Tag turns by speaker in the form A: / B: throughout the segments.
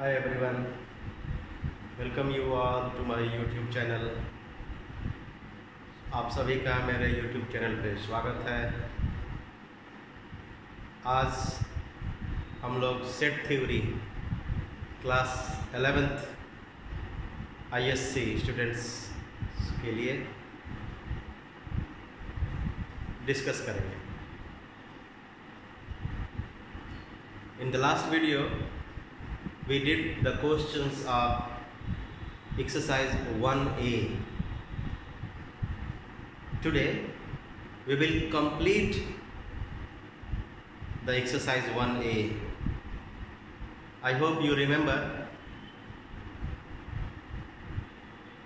A: Hi everyone, welcome you all to my YouTube channel। आप सभी का मेरे YouTube चैनल पे स्वागत है। आज हम लोग set theory class 11th ISC students के लिए डिस्कस करेंगे। In the last video we did the questions of exercise 1A. Today we will complete the exercise 1A. I hope you remember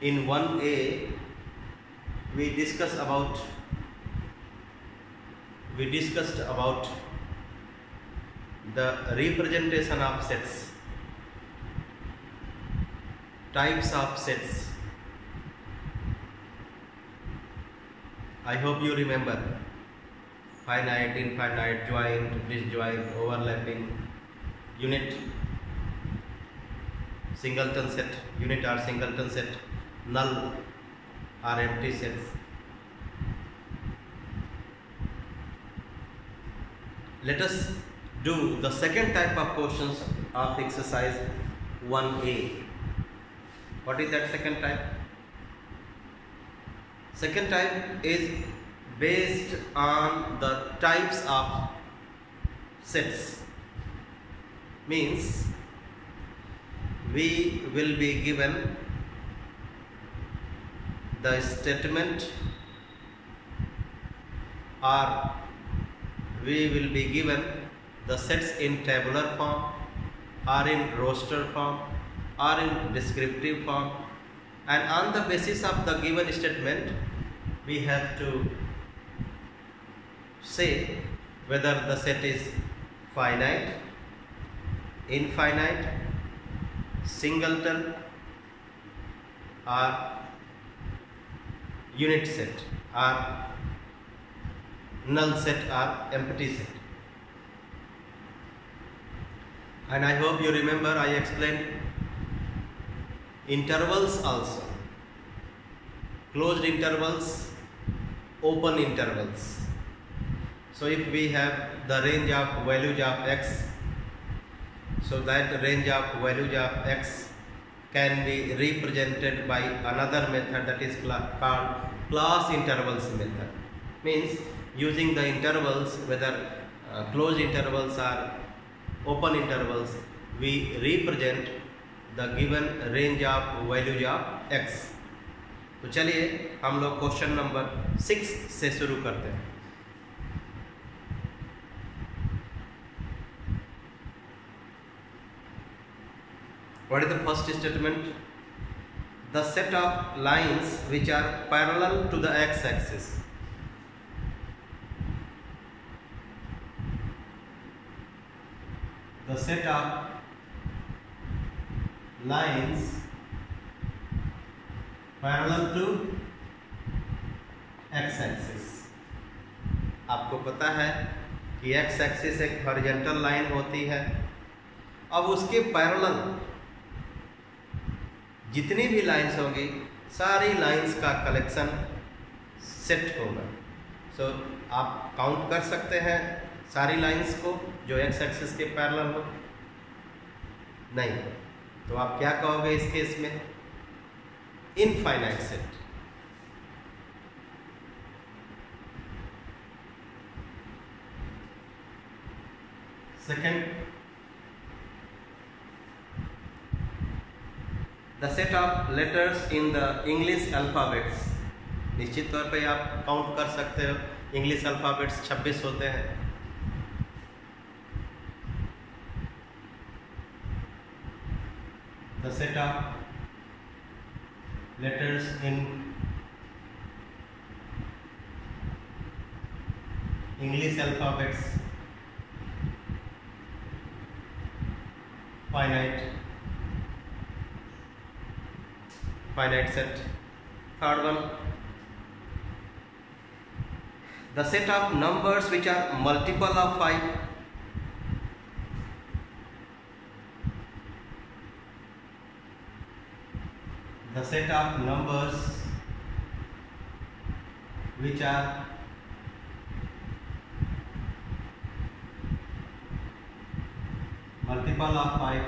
A: in 1A we discussed about the representation of sets, types of sets. I hope you remember finite, infinite, joint, disjoint, overlapping, unit, singleton set, unit or singleton set, null or empty sets. Let us do the second type of questions of exercise 1A. What is that second type? Second type is based on the types of sets. Means we will be given the statement or we will be given the sets in tabular form or in roster form or in descriptive form, and on the basis of the given statement we have to say whether the set is finite, infinite, singleton or unit set or null set or empty set. And I hope you remember I explained intervals also, closed intervals, open intervals. So if we have the range of values of x, so that range of values of x can be represented by another method that is called class intervals method. Means using the intervals, whether closed intervals or open intervals, we represent the given range of values of x. तो चलिए हम लोग question number 6 से शुरू करते हैं। What is the first statement? The set of lines which are parallel to the x-axis. The set of lines parallel to x-axis. आपको पता है कि x-axis एक हॉरिजॉन्टल लाइन होती है। अब उसके पैरेलल जितनी भी लाइंस होंगी सारी लाइंस का कलेक्शन सेट होगा। सो आप काउंट कर सकते हैं सारी लाइंस को जो एक्स एक्सिस के पैरेलल हो। नहीं तो आप क्या कहोगे इस केस में? Infinite set. Second, the set of letters in the English alphabets. निश्चित तौर पे आप काउंट कर सकते हो, इंग्लिश अल्फाबेट्स 26 होते हैं। The set of letters in English alphabets finite set. Third one, the set of numbers which are multiple of 5 the set of numbers which are multiple of 5,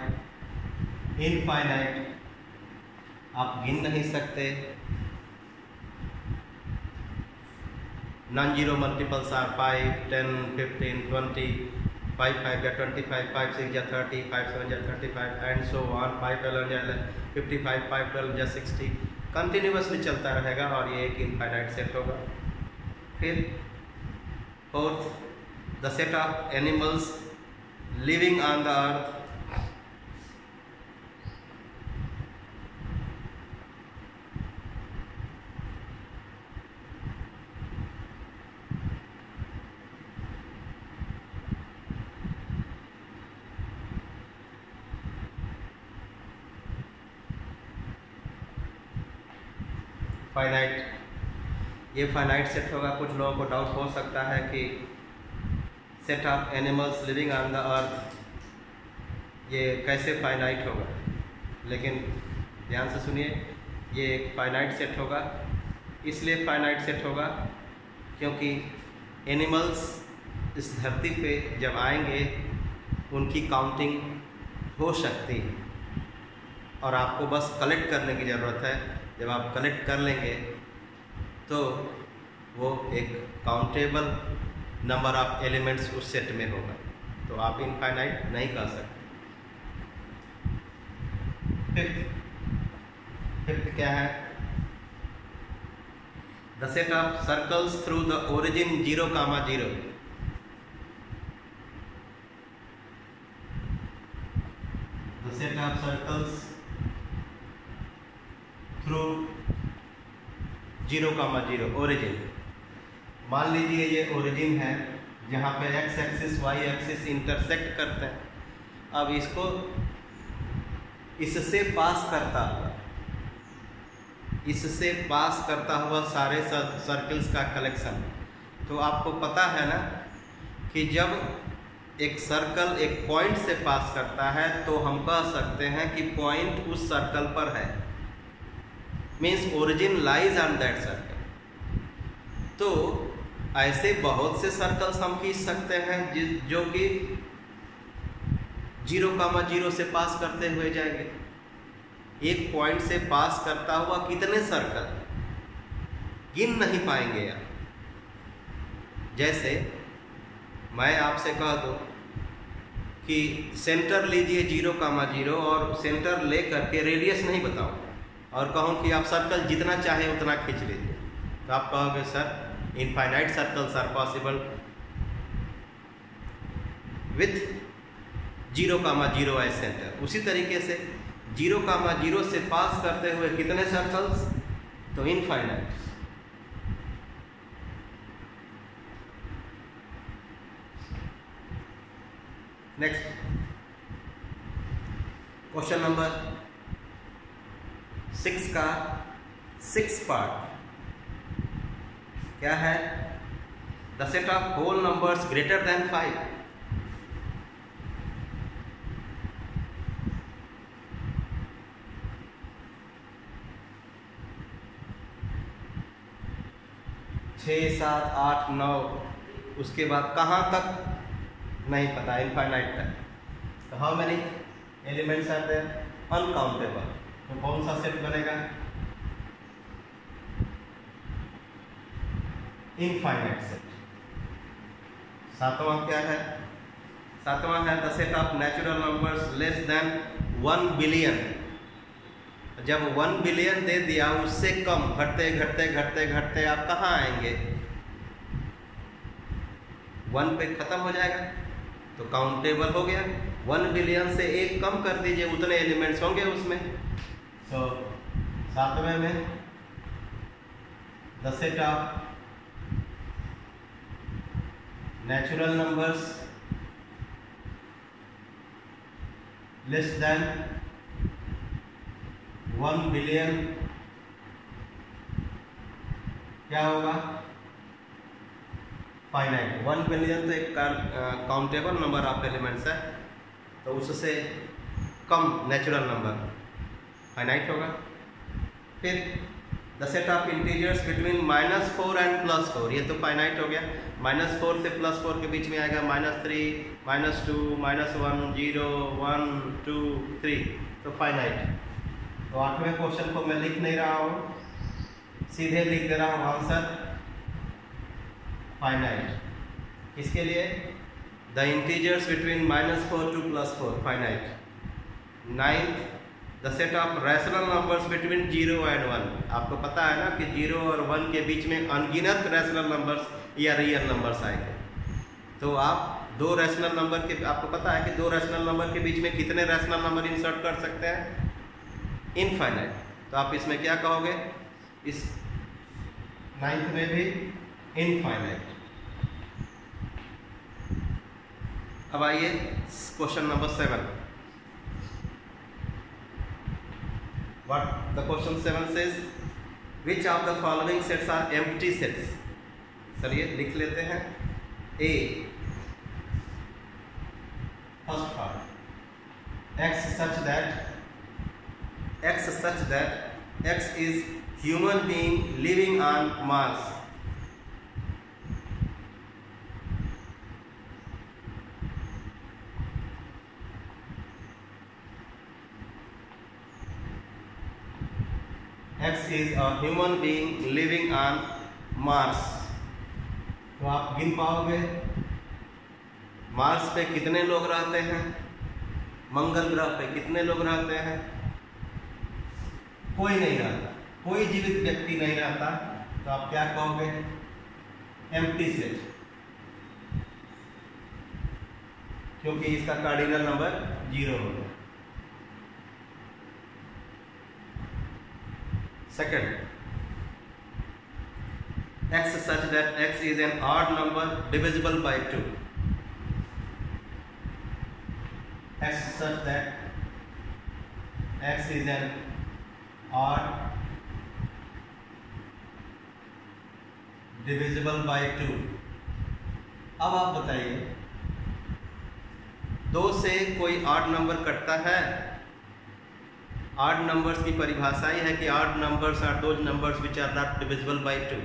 A: infinite, आप गिन नहीं सकते। Non zero multiples are 5, 10, 15, 20, 5 5 या 25, 5 6 या 30, 5 7 या 35 and so on, 5 12 या 55, 5 12 या 60, continuously चलता रहेगा और ये एक इनफाइनाइट सेट होगा। फिर fourth, the set of animals living on the earth finite. ये फाइनाइट सेट होगा। कुछ लोगों को डाउट हो सकता है कि set of animals living on the earth ये कैसे फाइनाइट होगा, लेकिन ध्यान से सुनिए, ये एक फाइनाइट सेट होगा। इसलिए फाइनाइट सेट होगा क्योंकि एनिमल्स इस धरती पे जब आएंगे उनकी काउंटिंग हो सकती है और आपको बस कलेक्ट करने की ज़रूरत है। जब आप कलेक्ट कर लेंगे तो वो एक काउंटेबल नंबर ऑफ एलिमेंट्स उस सेट में होगा, तो आप इनफाइनाइट नहीं कर सकते। फिफ्थ क्या है? The set of circles through the origin 0, 0। The set of circles through 0, 0 origin. मान लीजिए ये ओरिजिन है जहाँ पे X axis Y axis intersect करते हैं। अब इसको इससे पास करता हुआ सारे सर्कल्स का कलेक्शन। तो आपको पता है ना कि जब एक सर्कल एक पॉइंट से पास करता है तो हम कह सकते हैं कि पॉइंट उस सर्कल पर है, means origin lies on that circle. तो ऐसे बहुत से सर्कल्स हम खींच सकते हैं जो कि 0, 0 से पास करते हुए जाएंगे। एक पॉइंट से पास करता हुआ कितने सर्कल गिन नहीं पाएंगे आप। जैसे मैं आपसे कह दूं कि सेंटर लीजिए 0, 0 और सेंटर ले करके रेडियस नहीं बताऊं और कहूँ कि आप सर्कल जितना चाहे उतना खींच लीजिए, तो आप कहोगे sir infinite circles are possible with 0, 0 as centre. उसी तरीके से 0, 0 से पास करते हुए कितने सर्कल्स, तो इनफाइनाइट। नेक्स्ट क्वेश्चन नंबर 6 का 6 पार्ट क्या है? The set of whole numbers greater than 5। छः, 7, 8, 9, उसके बाद कहाँ तक नहीं पता, इनफाइनाइट तक। तो how many elements are there? Uncountable. तो कौन सा सेट बनेगा? Infinite set. सातवां क्या है? सातवां है the set of natural numbers less than 1 billion. जब 1 बिलियन दे दिया उससे कम घटते घटते घटते घटते आप कहाँ आएंगे? 1 पे खत्म हो जाएगा तो काउंटेबल हो गया। 1 बिलियन से एक कम कर दीजिए, उतने एलिमेंट्स होंगे उसमें। तो सातवें में the set of natural numbers less than 1 billion क्या होगा? फाइनाइट। 1 बिलियन तो एक काउंटेबल नंबर ऑफ एलिमेंट्स है, तो उससे कम नेचुरल नंबर फाइनाइट होगा। फिर the set of integers between -4 and +4, ये तो फाइनाइट हो गया। -4 से +4 के बीच में आएगा -3, -2, -1, 0, 1, 2, 3, तो फाइनाइट। तो 8वें क्वेश्चन को मैं लिख नहीं रहा हूँ, सीधे लिख दे रहा हूँ आंसर फाइनाइट। इसके लिए the integers between -4 to +4 finite. 9th the set of rational numbers between 0 and 1। आपको पता है ना कि 0 और 1 के बीच में अनगिनत रैशनल नंबर्स या रियल नंबर्स आएंगे। तो आप दो रैशनल नंबर के, आपको पता है कि दो रैशनल नंबर के बीच में कितने रैशनल नंबर इंसर्ट कर सकते हैं? इनफाइनाइट। तो आप इसमें क्या कहोगे? इस 9th में भी इनफाइनाइट। अब आइए question number 7। What the question 7 says, which of the following sets are empty sets? चलिए लिख लेते हैं। A, first part, x such that x is human being living on Mars। X is a human being living on Mars। तो आप गिन पाओगे Mars पे कितने लोग रहते हैं, मंगल ग्रह पे कितने लोग रहते हैं? कोई नहीं रहता, कोई जीवित व्यक्ति नहीं रहता। तो आप क्या कहोगे? एम्प्टी सेट, क्योंकि इसका कार्डिनल नंबर 0 होगा। Second, x such that x is an odd number divisible by 2। x such that x is an odd divisible by 2। अब आप बताइए, 2 से कोई ऑड नंबर कटता है? ऑड नंबर्स की परिभाषा ही है कि odd numbers are those numbers which are not divisible by 2।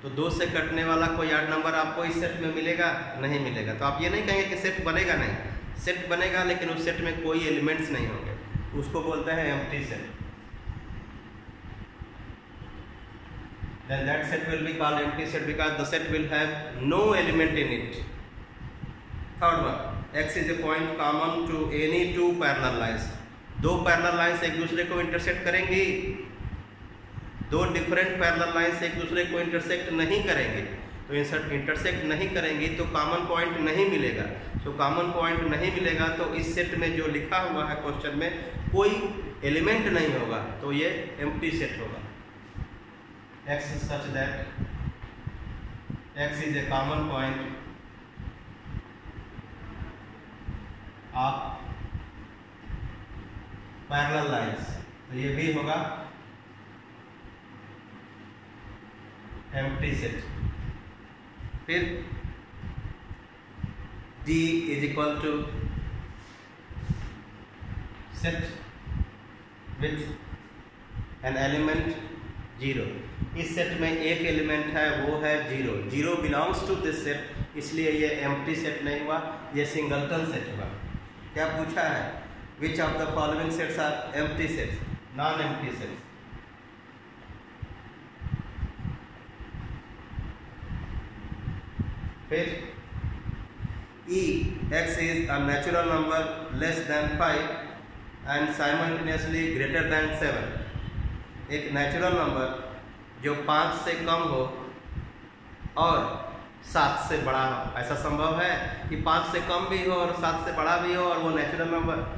A: तो 2 से कटने वाला कोई ऑड नंबर आपको इस सेट में मिलेगा? नहीं मिलेगा। तो आप ये नहीं कहेंगे कि सेट बनेगा नहीं, सेट बनेगा लेकिन उस सेट में कोई एलिमेंट्स नहीं होंगे, उसको बोलते हैं empty set. Then that set will be called empty set because the set will have no element in it। Third one, x is a point common to any two parallel lines। दो parallel lines एक दूसरे को intersect करेंगी, दो different parallel lines एक दूसरे को intersect नहीं करेंगे। तो इंटरसेक्ट नहीं करेंगी तो कॉमन पॉइंट नहीं मिलेगा। तो कॉमन पॉइंट नहीं मिलेगा तो इस सेट में जो लिखा हुआ है क्वेश्चन में कोई एलिमेंट नहीं होगा, तो ये एम्प्टी सेट होगा। x such that x is a common point of parallel lines, तो ये भी होगा एम्प्टी सेट। फिर D is equal to set with an element 0। इस सेट में एक एलिमेंट है, वो है 0। 0 बिलोंग्स टू दिस सेट, इसलिए ये एम्प्टी सेट नहीं हुआ, ये सिंगलटन सेट हुआ। क्या पूछा है? Which of the following sets are empty sets? Non-empty sets। फिर E, x is a natural number less than 5 and simultaneously greater than 7। एक नेचुरल नंबर जो 5 से कम हो और 7 से बड़ा हो। ऐसा संभव है कि 5 से कम भी हो और 7 से बड़ा भी हो और वो नेचुरल नंबर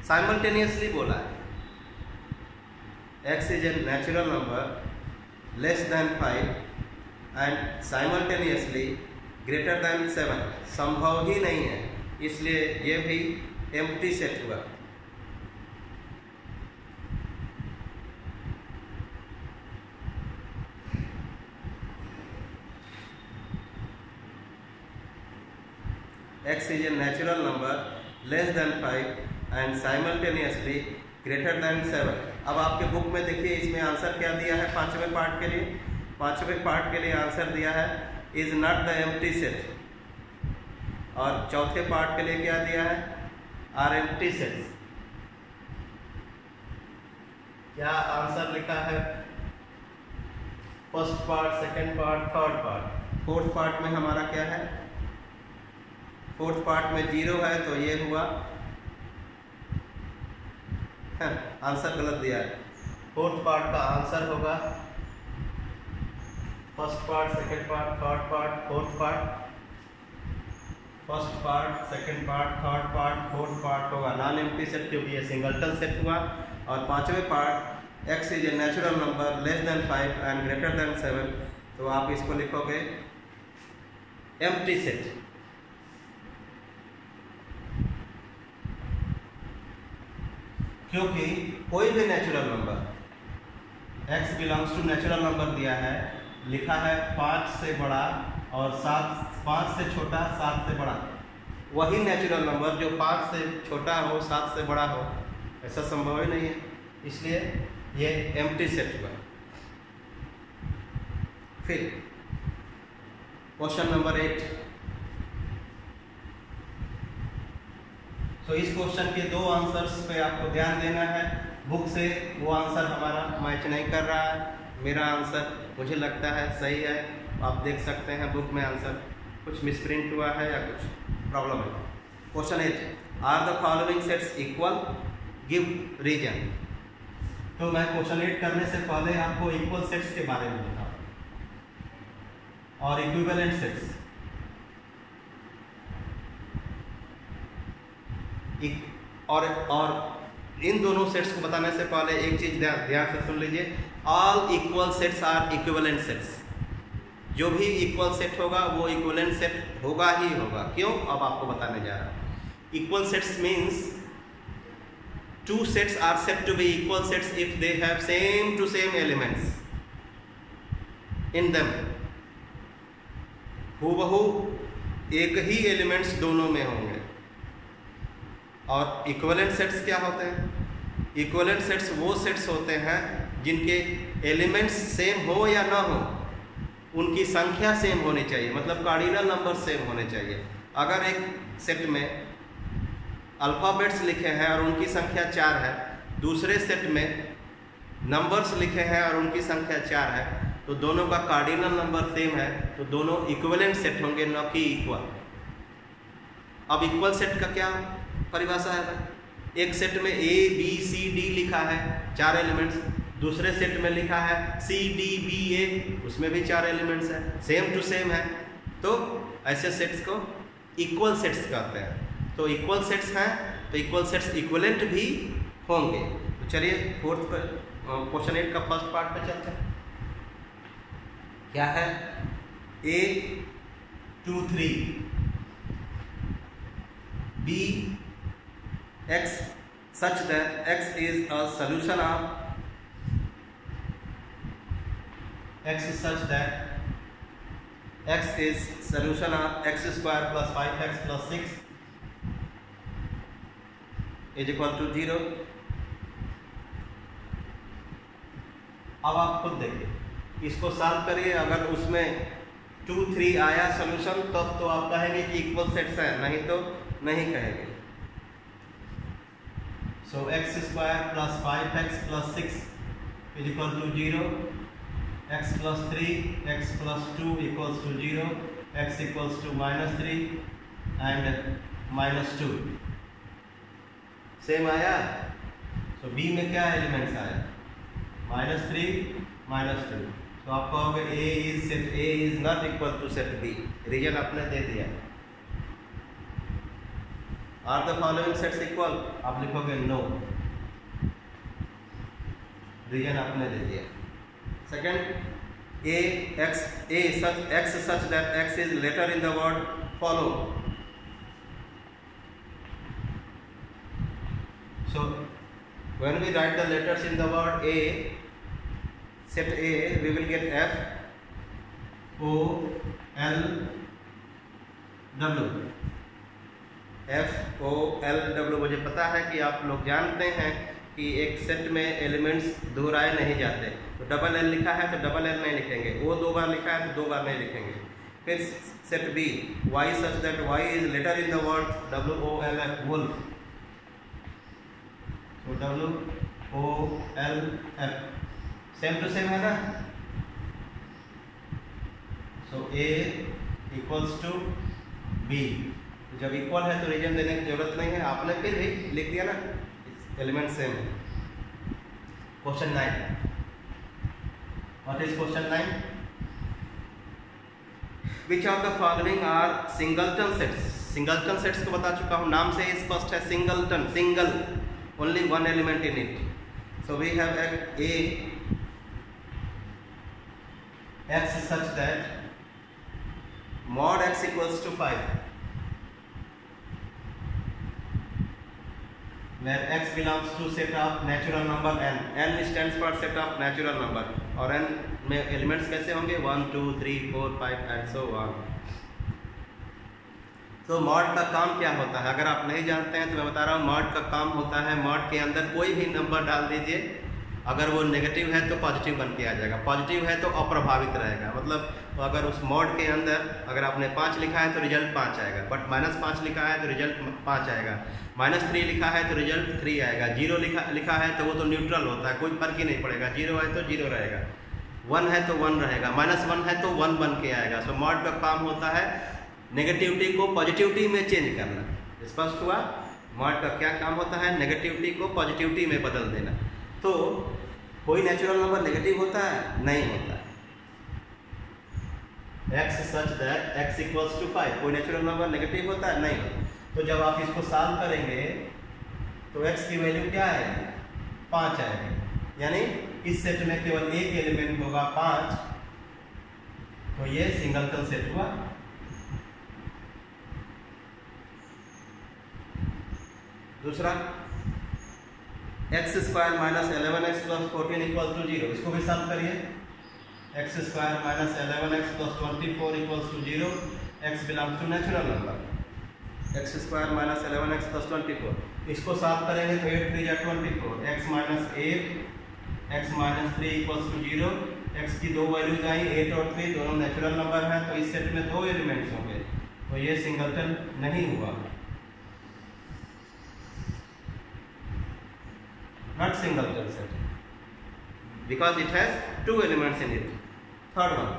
A: साइमल्टेनियसली बोला है। x is a natural number less than 5 and simultaneously greater than 7, संभव ही नहीं है, इसलिए ये भी एम्प्टी सेट हुआ। x is a natural number less than 5 and simultaneously greater than 7, अब आपके बुक में देखिए इसमें आंसर क्या दिया है पांचवें पार्ट के लिए। पांचवें पार्ट के लिए आंसर दिया है is not the empty set, और चौथे पार्ट के लिए क्या दिया है आर एम्प्टी सेट्स। क्या आंसर लिखा है first part, second part, third part. Fourth part में हमारा क्या है, फोर्थ पार्ट में 0 है तो ये हुआ आंसर गलत दिया है। फोर्थ पार्ट का आंसर होगा first part, second part, third part, fourth part. First part, second part, third part, fourth part होगा नॉन एम्प्टी सेट क्योंकि ये सिंगलटन सेट हुआ। और पांचवें part x is a natural number less than 5 and greater than 7, तो आप इसको लिखोगे एम्प्टी सेट। क्योंकि कोई भी natural number x belongs to natural number दिया है, लिखा है 5 से बड़ा और 5 से छोटा 7 से बड़ा, वही नेचुरल नंबर जो 5 से छोटा हो 7 से बड़ा हो, ऐसा संभव ही नहीं है, इसलिए ये एम्प्टी सेट हुआ। फिर क्वेश्चन नंबर 8। तो इस क्वेश्चन के 2 आंसर्स पे आपको ध्यान देना है। बुक से वो आंसर हमारा मैच नहीं कर रहा है, मेरा आंसर मुझे लगता है सही है। आप देख सकते हैं बुक में आंसर कुछ मिसप्रिंट हुआ है या कुछ प्रॉब्लम है। Question 8, are the following sets equal, give reason. तो मैं क्वेश्चन 8 करने से पहले आपको इक्वल सेट्स के बारे में बताऊं और इक्विवेलेंट सेट्स। और इन दोनों सेट्स को बताने से पहले एक चीज ध्यान से सुन लीजिए, all equal sets are equivalent sets. जो भी इक्वल सेट होगा वो इक्विवेलेंट सेट होगा ही होगा। क्यों, अब आपको बताने जा रहा हूं। Equal sets means 2 sets are said to be equal sets if they have same to same elements in them। हूबहू एक ही एलिमेंट्स दोनों में होंगे। और इक्विवेलेंट सेट्स क्या होते हैं? इक्विवेलेंट सेट्स वो सेट्स होते हैं जिनके एलिमेंट्स सेम हो या ना हो, उनकी संख्या सेम होनी चाहिए, मतलब कार्डिनल नंबर सेम होने चाहिए। अगर एक सेट में अल्फ़ाबेट्स लिखे हैं और उनकी संख्या 4 है, दूसरे सेट में नंबर्स लिखे हैं और उनकी संख्या 4 है, तो दोनों का कार्डिनल नंबर सेम है, तो दोनों इक्विवेलेंट सेट होंगे, न कि इक्वल। अब इक्वल सेट का क्या परिभाषा है? एक सेट में A B C D लिखा है 4 एलिमेंट्स, दूसरे सेट में लिखा है C D B A, उसमें भी 4 एलिमेंट्स है, सेम टू सेम है, तो ऐसे सेट्स को इक्वल सेट्स कहते हैं। तो इक्वल सेट्स हैं तो इक्वल सेट्स इक्विवेलेंट भी होंगे। तो चलिए फोर्थ पर क्वेश्चन 8 का फर्स्ट पार्ट पे चलते हैं। क्या है? A 2 3 B x such that x is a solution of x such that x is solution of x square plus 5x plus 6 is equal to 0। अब आप खुद देखिए, इसको सॉल्व करिए। अगर उसमें 2 3 आया सोल्यूशन तब तो आप कहेंगे कि इक्वल सेट्स है, नहीं तो नहीं कहेंगे। So x square plus 5x plus 6 is equal to 0, x plus 3 x plus 2 equals to 0, x equals to -3 and -2। Same आया। तो B में क्या एलिमेंट्स आया? -3 -2। तो आप कहोगे A is not equal to set B। Reason आपने दे दिया। Are the following sets equal? आप लिखोगे नो। रीजन आपने दे दिया। Second, x such that x is later in the word follow। So when we write the letters in the word A, set A, we will get F O L W। F O L W। मुझे पता है कि आप लोग जानते हैं कि एक सेट में एलिमेंट्स दोहराए नहीं जाते, तो डबल एल लिखा है तो डबल एल नहीं लिखेंगे, वो 2 बार लिखा है तो 2 बार नहीं लिखेंगे। फिर set B, Y such that Y is letter in the word WOLF wolf, तो WOLF सेम टू सेम है ना, so A equals to B, जब इक्वल है तो रीजन देने की जरूरत नहीं है, आपने फिर भी लिख दिया ना, एलिमेंट सेम है। Question 9, what is question 9? Which of the following are singleton sets? Singleton sets को बता चुका हूँ, नाम से ही स्पष्ट है, singleton, single, only one element in it. So we have A x such that mod x equals to 5, where x belongs to set of natural number n, n stands for set of natural number, और n में elements कैसे होंगे 1 2 3 4 5 and so on. तो mod का काम क्या होता है, अगर आप नहीं जानते हैं तो मैं बता रहा हूँ, मॉड का काम होता है, मॉड के अंदर कोई भी नंबर डाल दीजिए, अगर वो नेगेटिव है तो पॉजिटिव बन के आ जाएगा, पॉजिटिव है तो अप्रभावित रहेगा। मतलब अगर उस मॉड के अंदर अगर आपने 5 लिखा है तो रिजल्ट 5 आएगा, बट -5 लिखा है तो रिजल्ट 5 आएगा, -3 लिखा है तो रिजल्ट 3 आएगा, 0 लिखा है तो वो तो न्यूट्रल होता है, कोई फर्क ही नहीं पड़ेगा, 0 है तो 0 रहेगा, 1 है तो 1 रहेगा, -1 है तो 1 बन के आएगा। सो मॉड का काम होता है नेगेटिविटी को पॉजिटिविटी में चेंज करना। स्पष्ट हुआ? मॉड का क्या काम होता है? नेगेटिविटी को पॉजिटिविटी में बदल देना। तो कोई नेचुरल नंबर नेगेटिव होता है? नहीं होता। x such that x equals to 5, कोई नेचुरल नंबर नेगेटिव होता है? नहीं होता। तो जब आप इसको सॉल्व करेंगे तो x की वैल्यू क्या आएगी? 5 आएगी, यानी इस सेट में केवल एक एलिमेंट होगा 5, तो ये सिंगलटन सेट हुआ। दूसरा x square minus 11x plus 14 equal to 0, इसको भी सॉल्व करिए। x square minus 11x plus 24 equals to 0, x belongs to natural number, x square minus 11x plus 24, इसको सॉल्व करेंगे तो 8 3 24, x minus 8 x minus 3 equals to 0, x की दो values आई 8 और 3, दोनों नेचुरल नंबर हैं, तो इस सेट में दो एलिमेंट्स होंगे, तो ये सिंगलटन नहीं हुआ, not singleton set, because it has two elements in it. Third one,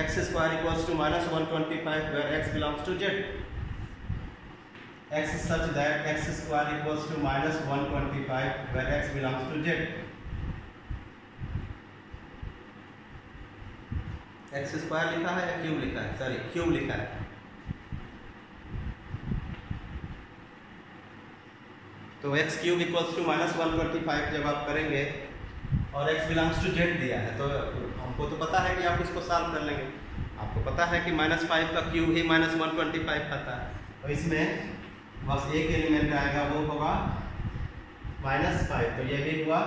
A: x square equals to minus 125, where x belongs to z. X is such that x square equals to minus 125, where x belongs to z. x square लिखा है या cube लिखा है? Sorry, cube लिखा है। तो x cube equals to minus 125 जब आप करेंगे और x बिलोंग्स टू z दिया है, तो हमको तो पता है कि आप इसको सॉल्व कर लेंगे। आपको पता है कि -5 का क्यूब ही माइनस 125 आता है, तो इसमें बस एक एलिमेंट आएगा, वो होगा -5, तो ये भी हुआ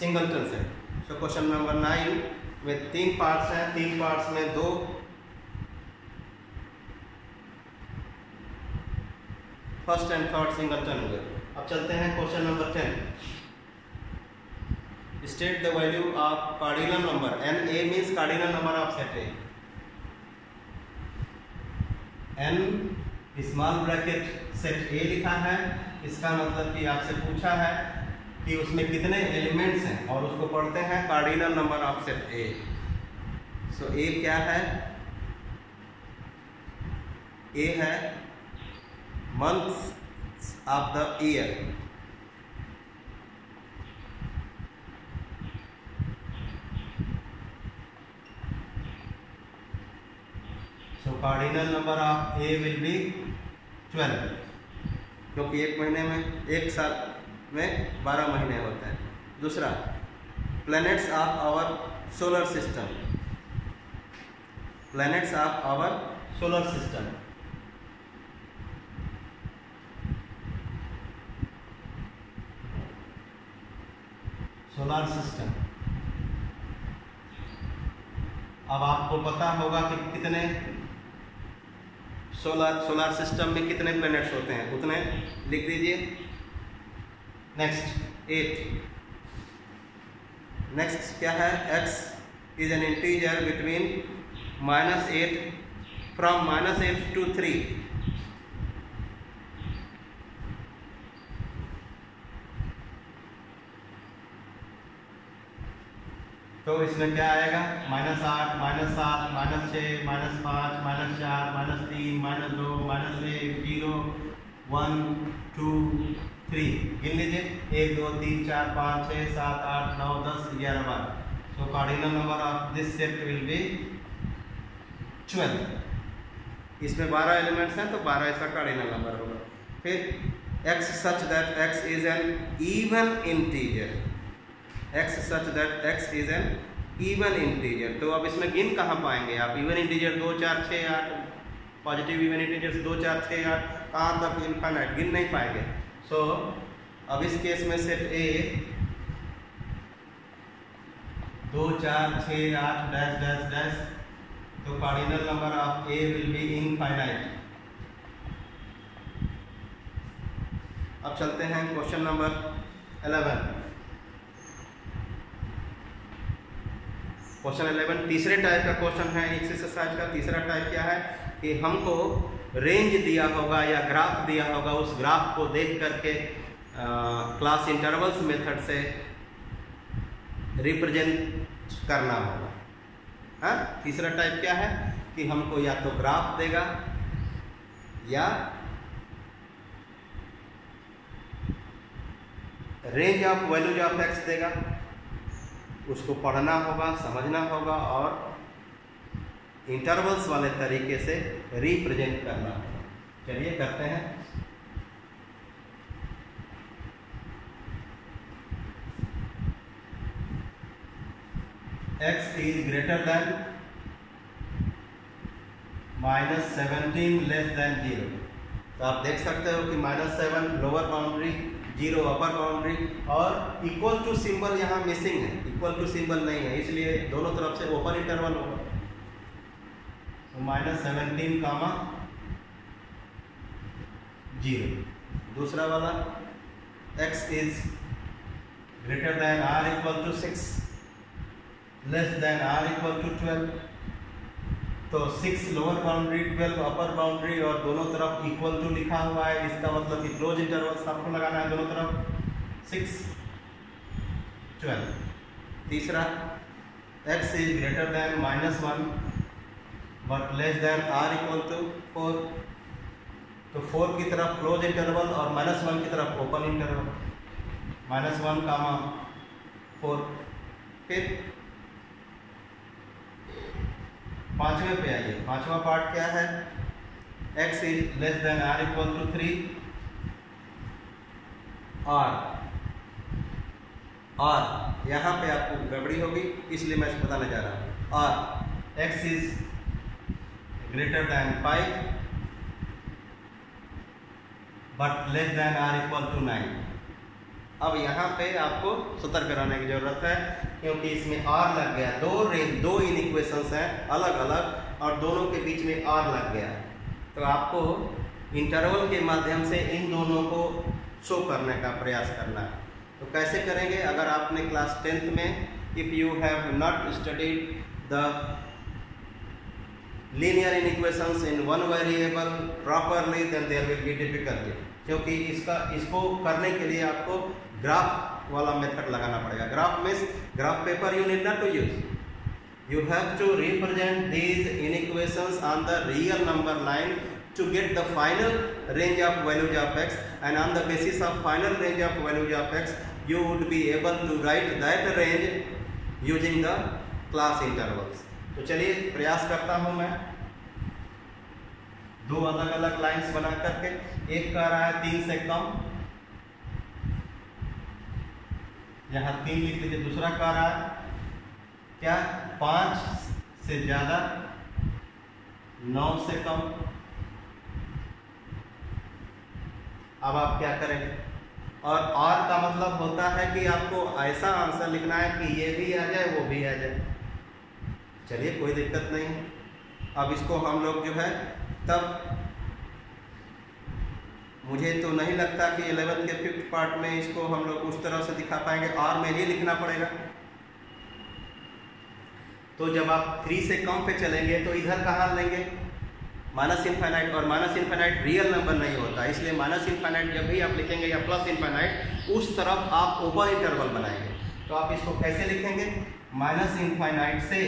A: singleton set. So question number 9 में 3 पार्ट्स हैं, 3 पार्ट्स में 2 फर्स्ट एंड थर्ड सिंगलटन हुए। अब चलते हैं question number 10। State the value of cardinal number, N A means cardinal number of set A. N small bracket set A लिखा है, इसका मतलब कि आपसे पूछा है कि उसमें कितने एलिमेंट्स हैं और उसको पढ़ते हैं cardinal number of set A. So A क्या है? ए है months of the year, so cardinal number of A will be 12, क्योंकि एक महीने में, एक साल में 12 महीने होते हैं। दूसरा, planets of our solar system, planets of our solar system, solar system. अब आपको पता होगा कि कितने सोलर सिस्टम में कितने प्लैनेट्स होते हैं उतने लिख दीजिए। नेक्स्ट 8। नेक्स्ट क्या है, x is an integer between -8 from -8 to 3। तो इसमें क्या आएगा, -8, -7, -6, -5, -4, -3, -2, -1, 0, 1, 2, 3 गिन लीजिए। 1 2 3 4 5 6 7 8 9 10 11 12। सो cardinal number of this set will be 12। इसमें 12 एलिमेंट्स हैं तो 12 इसका कार्डिनल नंबर होगा। फिर x such that x is an even integer, x such that x is an even integer। तो अब इसमें गिन कहाँ पाएंगे आप, even integer 2 4 6 8, positive even integers 2 4 6 8, कहाँ तक इनफाइनाइट गिन नहीं पाएंगे। सो अब इस केस में set A 2 4 6 8 dash dash dash, तो cardinal number of A will be infinite. अब चलते हैं क्वेश्चन नंबर 11। क्वेश्चन 11 तीसरे टाइप का क्वेश्चन है एक्सरसाइज का। तीसरा टाइप क्या है कि हमको रेंज दिया होगा या ग्राफ दिया होगा, उस ग्राफ को देख करके क्लास इंटरवल्स मेथड से रिप्रेजेंट करना होगा। हाँ, तीसरा टाइप क्या है कि हमको या तो ग्राफ देगा या range of values of x देगा, उसको पढ़ना होगा, समझना होगा और इंटरवल्स वाले तरीके से रिप्रेजेंट करना होगा। चलिए करते हैं। x is greater than -17 less than 0। तो आप देख सकते हो कि -7 लोअर बाउंड्री, 0 अपर बाउंड्री और इक्वल टू सिंबल यहाँ मिसिंग है, इक्वल टू सिंबल नहीं है, इसलिए दोनों तरफ से ओपन इंटरवल होगा। तो -17 कामा 0। दूसरा वाला x is greater than r equal to 6 less than r equal to 12। तो 6 लोअर बाउंड्री, 12 अपर बाउंड्री और दोनों तरफ इक्वल टू लिखा हुआ है, इसका मतलब कि क्लोज इंटरवल आपको लगाना है दोनों तरफ 6 12। तीसरा x is greater than -1 but less than r equal to 4। तो 4 की तरफ क्लोज इंटरवल और -1 की तरफ ओपन इंटरवल, -1 कामा 4। फिर पांचवें पे आइए। पांचवा पार्ट क्या है, x is less than r equal to 3 और यहाँ पे आपको गड़बड़ी होगी इसलिए मैं इसको बताने जा रहा हूँ। और x is greater than 5 but less than r equal to 9। अब यहाँ पे आपको सतर्क रहने की जरूरत है क्योंकि इसमें r लग गया। दो इन इक्वेशंस हैं अलग अलग और दोनों के बीच में r लग गया। तो आपको इंटरवल के माध्यम से इन दोनों को शो करने का प्रयास करना है। तो कैसे करेंगे, अगर आपने क्लास 10th में if you have not studied the linear equations in one variable properly then there will be difficulty, क्योंकि इसको करने के लिए आपको ग्राफ वाला मेथड लगाना पड़ेगा। Graph means graph paper you need not to use, you have to represent these inequations on the real number line to get the final range of values of x, and on the basis of final range of values of x you would be able to write that range using the class intervals। तो चलिए प्रयास करता हूँ मैं दो अलग अलग lines बना करके। एक कह रहा है 3 से कम, यहाँ 3 लिख लीजिए। दूसरा कह रहा है क्या, 5 से ज्यादा 9 से कम। अब आप क्या करेंगे, और का मतलब होता है कि आपको ऐसा आंसर लिखना है कि ये भी आ जाए वो भी आ जाए। चलिए कोई दिक्कत नहीं है। अब इसको हम लोग जो है तब मुझे तो नहीं लगता कि 11th के 5th पार्ट में इसको हम लोग उस तरह से दिखा पाएंगे, और में ही लिखना पड़ेगा। तो जब आप 3 से कम पे चलेंगे तो इधर कहाँ लेंगे, माइनस इनफाइनाइट, और माइनस इनफाइनाइट रियल नंबर नहीं होता, इसलिए माइनस इनफाइनाइट जब भी आप लिखेंगे या प्लस इनफाइनाइट उस तरफ आप ओपन इंटरवल बनाएंगे। तो आप इसको कैसे लिखेंगे, माइनस इनफाइनाइट से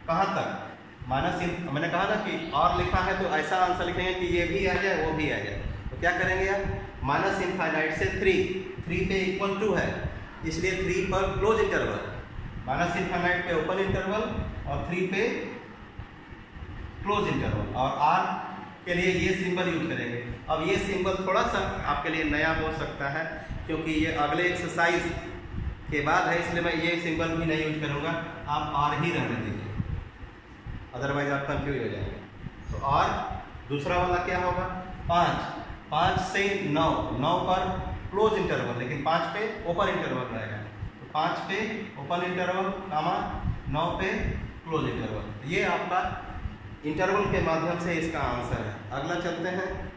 A: कहाँ तक, मैंने कहा ना कि और लिखा है तो ऐसा आंसर लिखेंगे कि ये भी आ जाए वो भी आ जाए। तो क्या करेंगे आप, माइनस इनफाइनाइट से 3 पे इक्वल टू है, इसलिए 3 पर क्लोज इंटरवल, माइनस इनफाइनाइट पे ओपन इंटरवल और 3 पे क्लोज इंटरवल, और आर के लिए ये सिंबल यूज करेंगे। अब ये सिंबल थोड़ा सा आपके लिए नया हो सकता है क्योंकि ये अगले एक्सरसाइज के बाद है, इसलिए मैं ये सिंबल भी नहीं यूज करूँगा, आप आर ही रहने दीजिए, अदरवाइज आप कंफ्यूज हो जाएंगे। तो आर, दूसरा वाला क्या होगा, 5 से 9 पर क्लोज इंटरवल, लेकिन 5 पे ओपन इंटरवल रहेगा। तो 5 पे ओपन इंटरवल कामा 9 पे क्लोज इंटरवल, ये आपका इंटरवल के माध्यम से इसका आंसर है। अगला चलते हैं,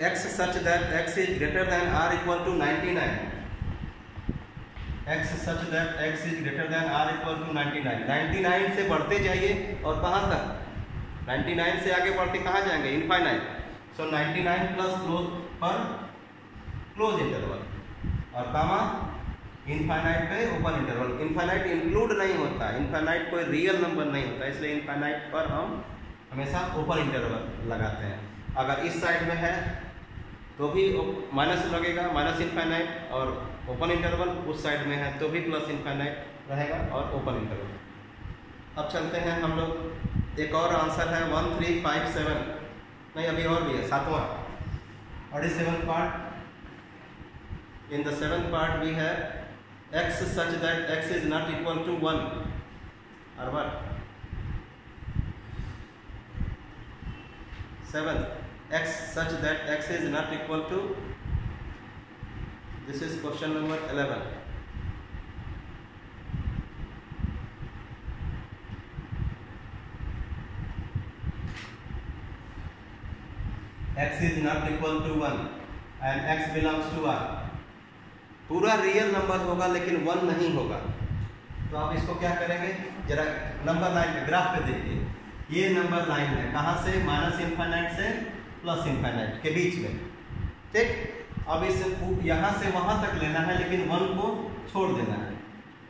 A: x such that x is greater than or equal to 99, x such that x is greater than or equal to 99, 99 से बढ़ते जाइए और कहाँ तक, 99 से आगे बढ़ के कहाँ जाएंगे, इनफाइनाइट। सो 99 प्लस क्लोज पर क्लोज इंटरवल और कामा इनफाइनाइट पे ओपन इंटरवल। इनफाइनाइट इंक्लूड नहीं होता, इनफाइनाइट कोई रियल नंबर नहीं होता, इसलिए इनफाइनाइट पर हम हमेशा ओपन इंटरवल लगाते हैं। अगर इस साइड में है तो भी माइनस लगेगा, माइनस इनफाइनाइट, और ओपन इंटरवल उस साइड में है तो भी प्लस इनफाइनाइट रहेगा और ओपन इंटरवल। अब चलते हैं हम लोग, एक और आंसर है 1357, नहीं अभी और भी है, 7वां और 7th part. In the 7th part we है x such that x is not equal to 1 or what, 7th, x such that x is not equal to, this is question number 11, x is not equal to 1 and x belongs to r, पूरा real number होगा लेकिन 1 नहीं होगा। तो आप इसको क्या करेंगे, जरा नंबर लाइन पे ग्राफ पे देखिए, ये नंबर लाइन है, कहाँ से, माइनस इनफाइनाइट से प्लस इनफाइनाइट के बीच में, ठीक। अब इस यहाँ से वहाँ तक लेना है लेकिन 1 को छोड़ देना है,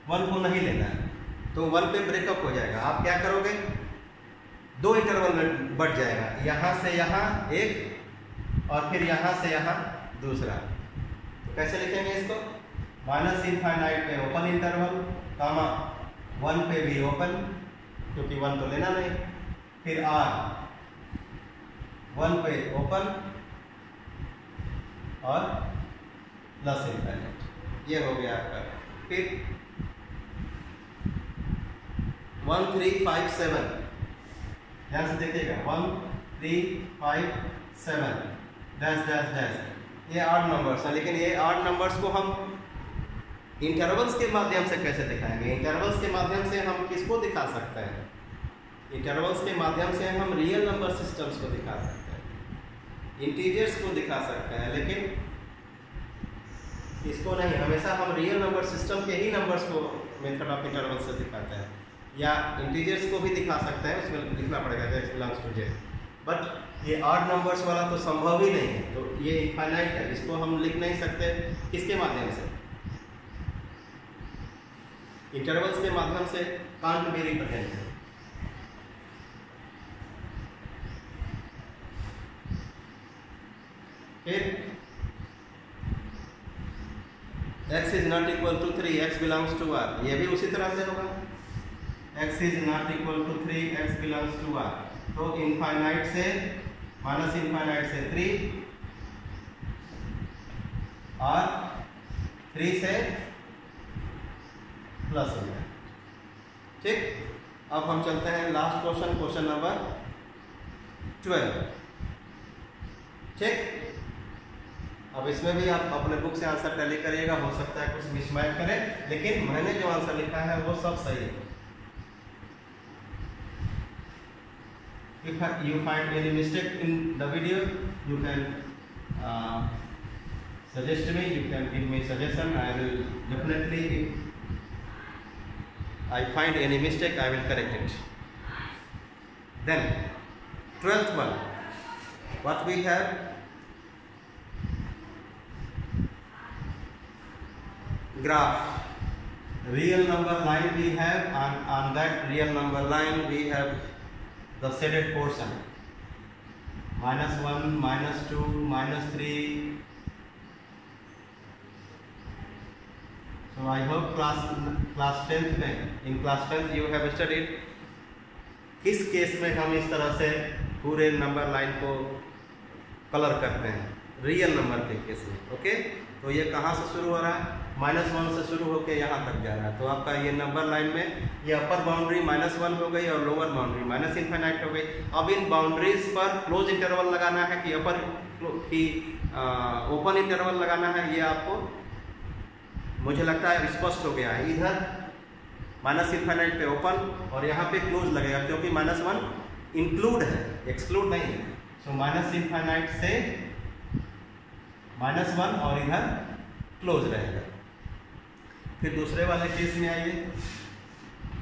A: 1 को नहीं लेना है, तो 1 पे ब्रेकअप हो जाएगा। आप क्या करोगे, 2 इंटरवल में बढ़ जाएगा, यहाँ से यहाँ एक और फिर यहाँ से यहाँ दूसरा। तो कैसे लिखेंगे इसको, माइनस इनफाइनाइट पे ओपन इंटरवल कामा 1 पे भी ओपन, क्योंकि 1 तो लेना नहीं, फिर r 1 पे ओपन और प्लस इनफाइनाइट, ये हो गया आपका। फिर 1357, ध्यान से देखिएगा, 1357 डैश डैश डैश, ये 8 नंबर्स हैं, लेकिन ये 8 नंबर्स को हम इंटरवल्स के माध्यम से कैसे दिखाएंगे। इंटरवल्स के माध्यम से हम किसको दिखा सकते हैं, इंटरवल्स के माध्यम से हम रियल नंबर सिस्टम्स को दिखा सकते हैं, इंटीजर्स को दिखा सकते हैं, लेकिन इसको नहीं। हमेशा हम रियल नंबर सिस्टम के ही नंबर्स को मेथड ऑफ इंटरवल से दिखाते हैं, या इंटीजर्स को भी दिखा सकते हैं, उसमें लिखना पड़ेगा x belongs to z। But ये 8 नंबर्स वाला तो संभव ही नहीं है, तो ये इनफाइनाइट है, इसको हम लिख नहीं सकते किसके माध्यम से, इंटरवल्स के माध्यम से, कांट बी रिप्रेजेंटेड। फिर x is not equal to 3, x belongs to r, ये भी उसी तरह से होगा, x is not equal to 3, x belongs to r। तो इनफाइनाइट से माइनस इनफाइनाइट से 3 और 3 से प्लस इनफाइनाइट, ठीक। अब हम चलते हैं लास्ट क्वेश्चन, क्वेश्चन नंबर 12, ठीक। अब इसमें भी आप अपने बुक से आंसर टैली करिएगा, हो सकता है कुछ मिसमैच करें, लेकिन मैंने जो आंसर लिखा है वो सब सही है। If you find any mistake in the video, you can suggest me, you can give me suggestion. I will definitely, if I find any mistake, I will correct it. Then 12th one, what we have? Graph. Real number line we have, and on that real number line we have the shaded portion, -1, -2, -3. So I hope class 10th में, in class 10th you have studied किस case में हम इस तरह से पूरे number line को colour करते हैं, रियल नंबर के केस में। ओके, तो ये कहाँ से शुरू हो रहा है? -1 से शुरू होकर यहाँ तक जा रहा है। तो आपका ये नंबर लाइन में ये अपर बाउंड्री -1 हो गई और लोअर बाउंड्री -∞ हो गई। अब इन बाउंड्रीज पर क्लोज इंटरवल लगाना है कि ओपन इंटरवल लगाना है, ये आपको मुझे लगता है स्पष्ट हो गया है। इधर -∞ पे ओपन और यहाँ पे क्लोज लगेगा, क्योंकि -1 इंक्लूड है, एक्सक्लूड नहीं है। सो -∞ से -1 और इधर क्लोज रहेगा। फिर दूसरे वाले केस में आइए।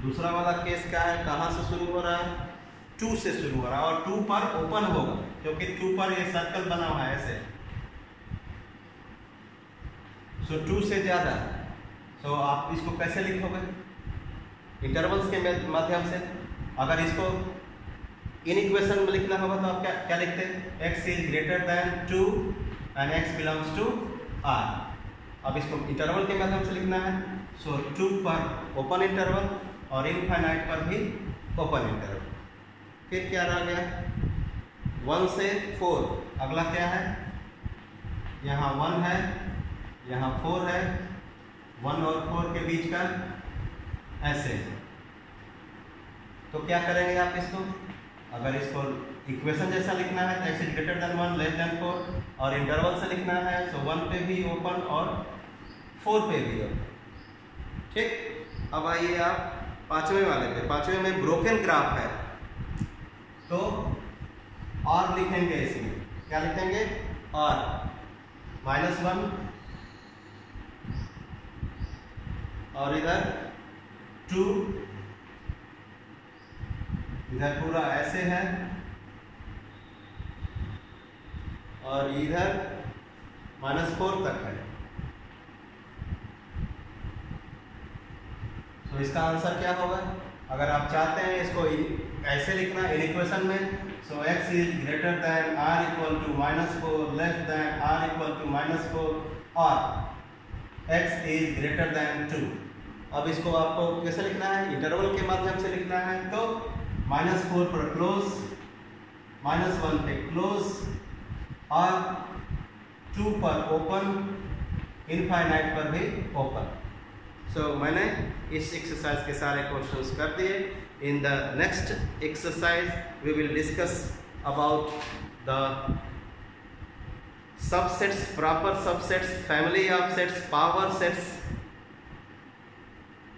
A: दूसरा वाला केस क्या है, कहाँ से शुरू हो रहा है? 2 से शुरू हो रहा है और 2 पर ओपन होगा, क्योंकि 2 पर ये सर्कल बना हुआ है ऐसे। सो 2 से ज़्यादा, सो आप इसको कैसे लिखोगे? इंटरवल्स के माध्यम से। अगर इसको इन इक्वेशन में लिखना होगा तो आप क्या लिखते हैं? x is greater than 2 and x belongs to r। अब इसको इंटरवल के माध्यम से लिखना है। सो 2 पर ओपन इंटरवल और इनफाइनाइट पर भी ओपन इंटरवल। फिर क्या रह गया? 1 से 4। अगला क्या है? यहाँ 1 है, यहाँ 4 है, 1 और 4 के बीच का ऐसे। तो क्या करेंगे आप इसको? अगर इसको इक्वेशन जैसा लिखना है तो x is greater then 1 less than 4 और इंटरवल से लिखना है, सो 1 पे भी ओपन और 4 पे भी ओपन। ठीक, अब आइए आप पांचवें वाले पे। पांचवें में ब्रोकन ग्राफ है, तो और लिखेंगे इसमें। क्या लिखेंगे? और -1 और इधर 2, इधर पूरा ऐसे है और इधर -4 तक है। तो इसका आंसर क्या होगा? अगर आप चाहते हैं इसको ऐसे लिखना इन इक्वेशन में, so x is greater than r equal to -4 less than r equal to -4 और x इज ग्रेटर दैन 2। अब इसको आपको कैसे लिखना है? इंटरवल के माध्यम से लिखना है। तो -4 पर क्लोज, -1 पे क्लोज और 2 पर ओपन, इनफाइनाइट पर भी ओपन। सो मैंने इस एक्सरसाइज के सारे क्वेश्चंस कर दिए। In the next exercise we will discuss about the subsets, proper subsets, family of sets, power sets,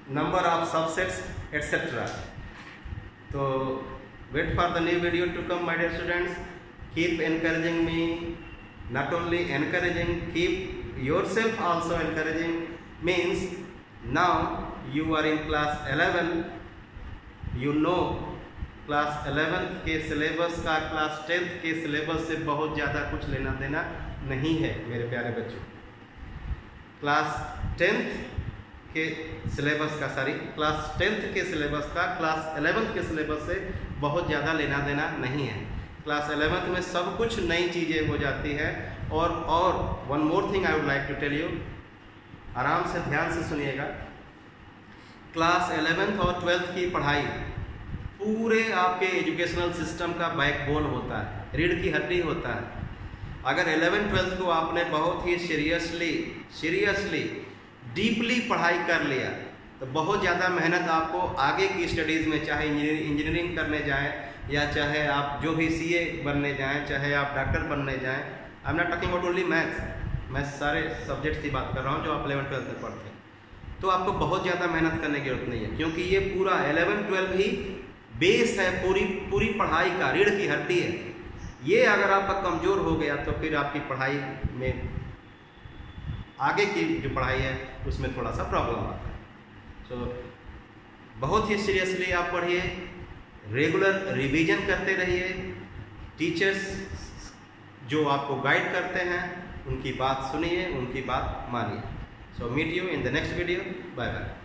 A: number of subsets, etc. So wait for the new video to come, my dear students. Keep encouraging me. Not only encouraging, keep yourself also encouraging. Means now you are in class 11. You know class 11 के syllabus का class 10 के syllabus से बहुत ज़्यादा कुछ लेना देना नहीं है मेरे प्यारे बच्चों। क्लास 10th के सिलेबस का क्लास 10th के सिलेबस का क्लास 11th के सिलेबस से बहुत ज़्यादा लेना देना नहीं है। क्लास 11th में सब कुछ नई चीज़ें हो जाती है। और one more thing I would like to tell you, आराम से ध्यान से सुनिएगा। क्लास 11th और 12th की पढ़ाई पूरे आपके एजुकेशनल सिस्टम का बैकबोन होता है, रीढ़ की हड्डी होता है। अगर 11th-12th को आपने बहुत ही सीरियसली डीपली पढ़ाई कर लिया तो बहुत ज़्यादा मेहनत आपको आगे की स्टडीज़ में, चाहे इंजीनियरिंग करने जाएं या चाहे आप जो भी CA बनने जाएं, चाहे आप डॉक्टर बनने जाएं, I am not talking about only maths, मैं सारे सब्जेक्ट्स की बात कर रहा हूं जो आप 11th-12th में पढ़ते हैं। तो आपको बहुत ज़्यादा मेहनत करने की जरूरत नहीं है, क्योंकि ये पूरा 11-12 ही बेस है पूरी पढ़ाई का, रीढ़ की हड्डी है। ये अगर आपका कमज़ोर हो गया तो फिर आपकी पढ़ाई में, आगे की जो पढ़ाई है उसमें थोड़ा सा प्रॉब्लम आता है। सो बहुत ही सीरियसली आप पढ़िए, रेगुलर रिवीजन करते रहिए, टीचर्स जो आपको गाइड करते हैं उनकी बात सुनिए, उनकी बात मानिए। So meet you in the next video, bye bye.